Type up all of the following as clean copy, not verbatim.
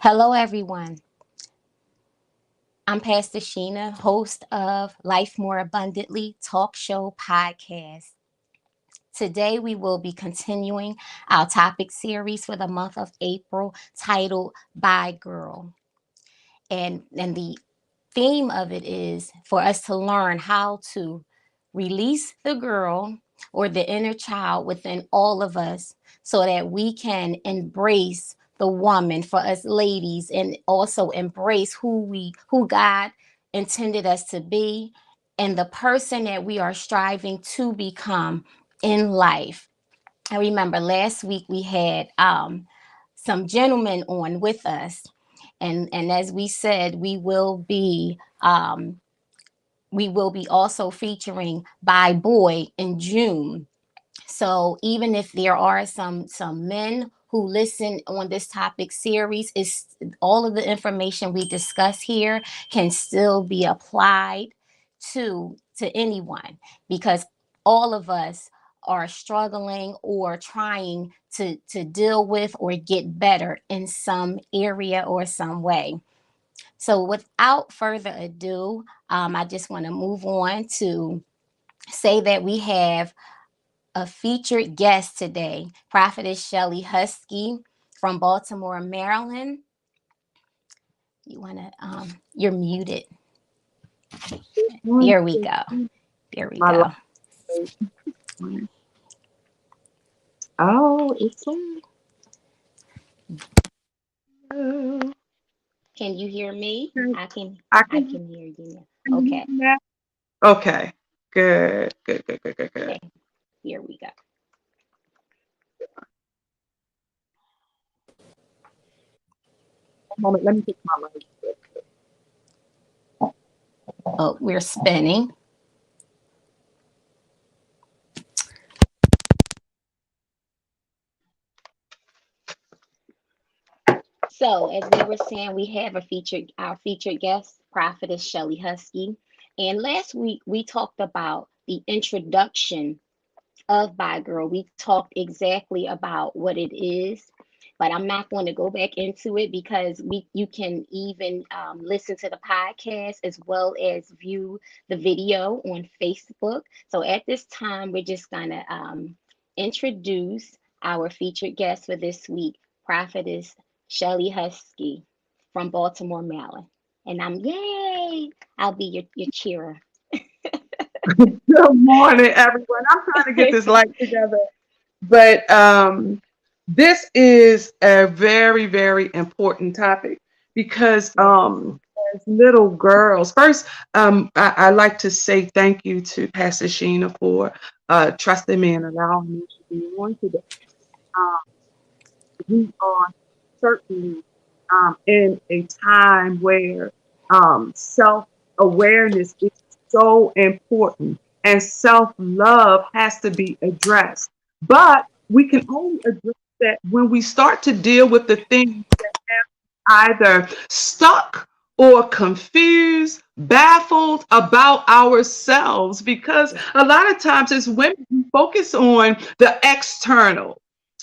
Hello, everyone. I'm Pastor Sheena, host of Life More Abundantly Talk Show Podcast. Today, we will be continuing our topic series for the month of April titled By Girl. And the theme of it is for us to learn how to release the girl or the inner child within all of us so that we can embrace the woman for us ladies and also embrace who God intended us to be and the person that we are striving to become in life. I remember last week we had some gentlemen on with us, and as we said, we will be also featuring By Boy in June. So even if there are some men who listen on this topic series, is all of the information we discuss here can still be applied to anyone, because all of us are struggling or trying to deal with or get better in some area or some way. So without further ado, I just want to move on to say that we have a featured guest today, Prophetess Shelly Husky from Baltimore, Maryland. You're muted. There we go. There we My go. life. Oh, it's on. Can you hear me? I can. I I can can hear you now. hear you Okay. now. Okay. Good. Good. Good. Good. Good. Good. Okay. Here we go. One moment. Let me fix my light. Oh, we're spinning. So, as we were saying, we have our featured guest, Prophetess Shelly Husky. And last week we talked about the introduction of By Girl. We talked exactly about what it is, but I'm not going to go back into it because we you can even listen to the podcast as well as view the video on Facebook. So at this time, we're just gonna introduce our featured guest for this week, Prophetess Shelly Husky from Baltimore, Maryland. And yay! I'll be your cheerer. Good morning, everyone. I'm trying to get this light together, but this is a very, very important topic because Yes. as little girls, first, I like to say thank you to Pastor Sheena for trusting me and allowing me to be on today. Um, we are certainly in a time where self awareness is so important and self love has to be addressed. But we can only address that when we start to deal with the things either stuck or confused, baffled about ourselves. Because a lot of times as women, we focus on the external.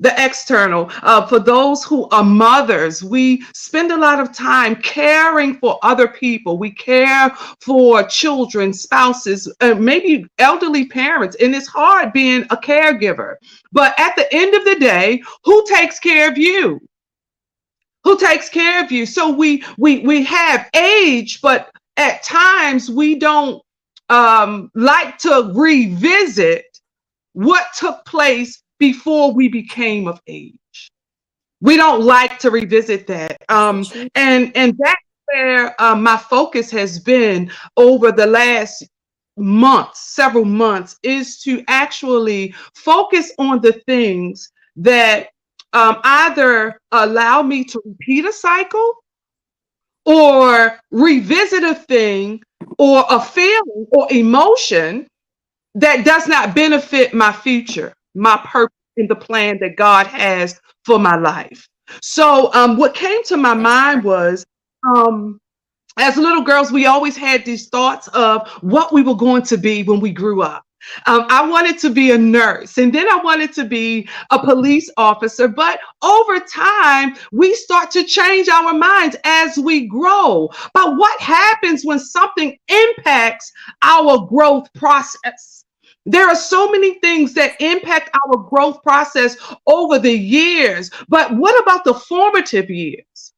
The external. For those who are mothers, we spend a lot of time caring for other people. We care for children, spouses, maybe elderly parents, and it's hard being a caregiver. But at the end of the day, who takes care of you? Who takes care of you? So we have age, but at times we don't like to revisit what took place before we became of age. We don't like to revisit that, That's the truth. and that's where my focus has been over the last months, several months, is to actually focus on the things that either allow me to repeat a cycle or revisit a thing or a feeling or emotion that does not benefit my future, my purpose in the plan that God has for my life. So, what came to my That's mind perfect. was, as little girls, we always had these thoughts of what we were going to be when we grew up. I wanted to be a nurse, and then I wanted to be a police officer. But over time, we start to change our minds as we grow. But what happens when something impacts our growth process? There are so many things that impact our growth process over the years. But what about the formative years?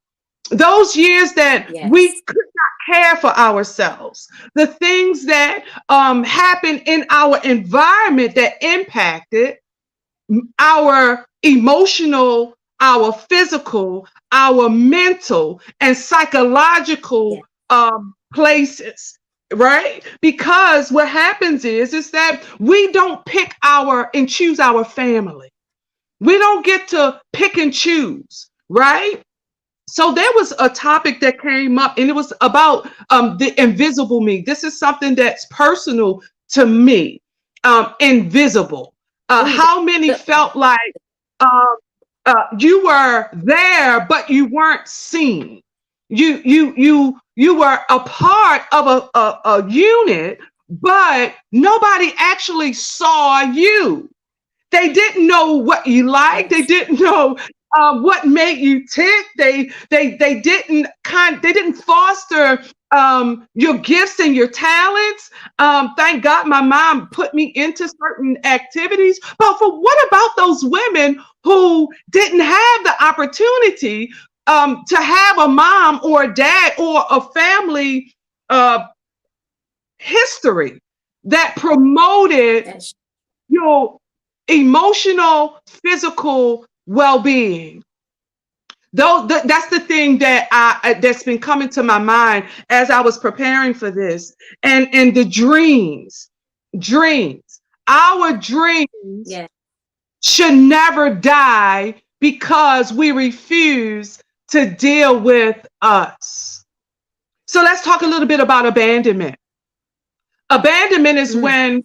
Those years that we Yes. could not care for ourselves, the things that happened in our environment that impacted our emotional, our physical, our mental, and psychological Yes. places. Right? Because what happens is that we don't pick our and choose our family. We don't get to pick and choose, right? So there was a topic that came up, and it was about the invisible me. This is something that's personal to me. Invisible. Ooh, How many good. felt like um, you were there, but you weren't seen? You were a part of a unit, but nobody actually saw you. They didn't know what you liked. They Yes. didn't know what made you tick. They didn't foster your gifts and your talents. Thank God my mom put me into certain activities. But for what about those women who didn't have the opportunity to have a mom or a dad or a family uh, history that promoted That's your emotional, physical well-being? Though that's the thing that that's been coming to my mind as I was preparing for this, and the dreams, our dreams yes. should never die because we refuse to deal with us. So let's talk a little bit about abandonment. Abandonment is Mm, when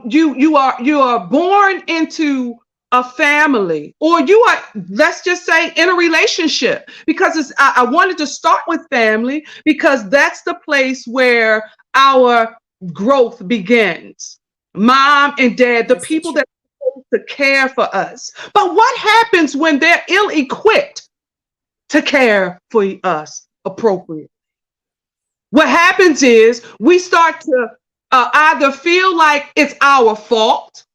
you are born into a family, or you are, let's just say, in a relationship, because I wanted to start with family because that's the place where our growth begins. Mom and dad, the that's the people truth. that are supposed to care for us. But what happens when they're ill-equipped to care for us appropriately? What happens is we start to either feel like it's our fault.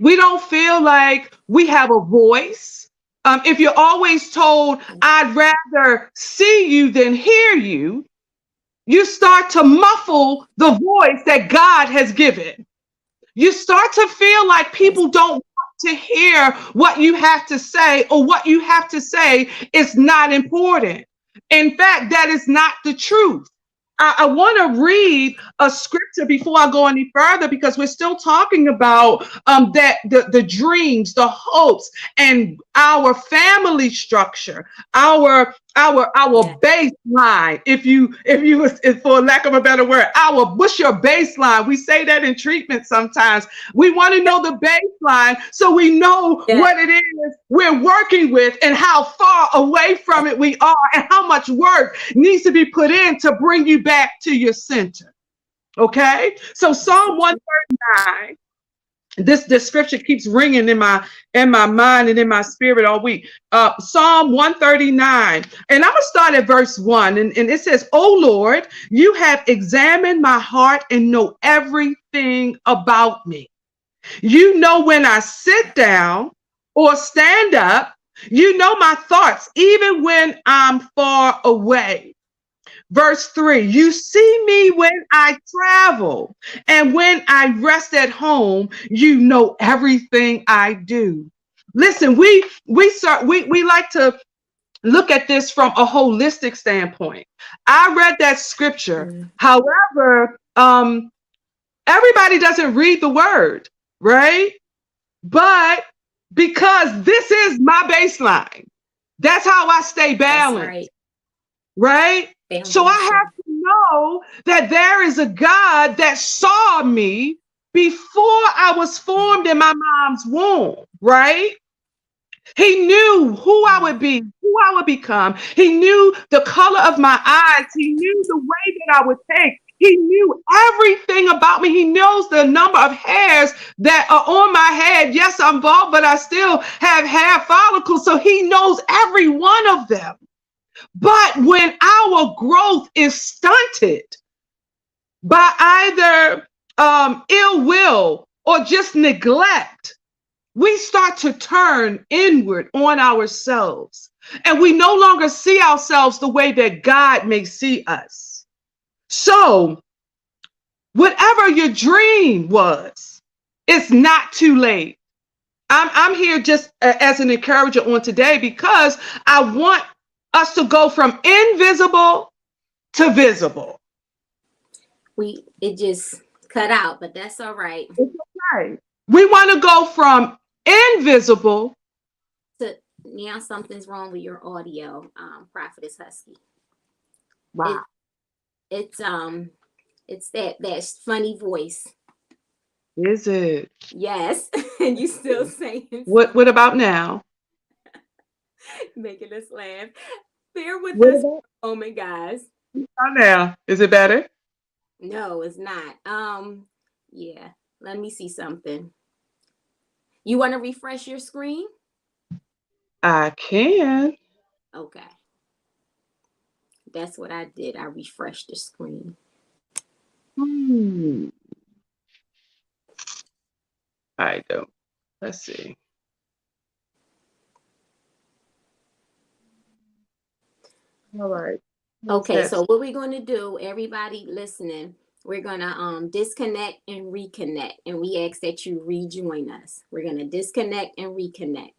We don't feel like we have a voice. If you're always told, I'd rather see you than hear you, you start to muffle the voice that God has given. You start to feel like Yes. people don't want to hear what you have to say, or what you have to say is not important. In fact, that is not the truth. I want to read a scripture before I go any further, because we're still talking about that the dreams, the hopes, and our family structure, our Yes. baseline. If for lack of a better word, what's your baseline? We say that in treatment sometimes. We want to know the baseline so we know Yes. what it is we're working with, and how far away from it we are, and how much work needs to be put in to bring you back to your center. Okay? So That's the Psalm truth. 139, this scripture keeps ringing in my mind and in my spirit all week. Psalm 139, and I'm gonna start at verse 1, and it says, "Oh Lord, you have examined my heart and know everything about me. You know when I sit down or stand up. You know my thoughts, even when I'm far away." Verse 3, you see me when I travel, and when I rest at home, you know everything I do. Listen, we like to look at this from a holistic standpoint. I read that scripture. Mm, However, everybody doesn't read the word, right? But because this is my baseline, that's how I stay that's balanced, right. right? So I have Foundation. to know that there is a God that saw me before I was Mm, formed in my mom's womb, right? He knew who I mm, would be, who I would become. He knew the color of my eyes. He knew the way that I would take. He knew everything about me. He knows the number of hairs that are on my head. Yes, I'm bald, but I still have hair follicles. So he knows every one of them. But when our growth is stunted by either ill will or just neglect, we start to turn inward on ourselves. And we no longer see ourselves the way that God may see us. So, whatever your dream was, it's not too late. I'm here just as an encourager on today because I want us to go from invisible to visible. It just cut out, but that's all right. It's okay. We want to go from invisible to now. Something's wrong with your audio, Prophetess Husky. Wow. It's that funny voice. Is it? Yes. And you still saying what about now? Making us laugh. Bear with us for a moment, guys. Now, is it better? No, it's not. Yeah. Let me see something. You want to refresh your screen? I can. Okay. That's what I did. I refreshed the screen. I don't. Let's see. All right. Okay, so what we're going to do, everybody listening, we're going to disconnect and reconnect. And we ask that you rejoin us. We're going to disconnect and reconnect.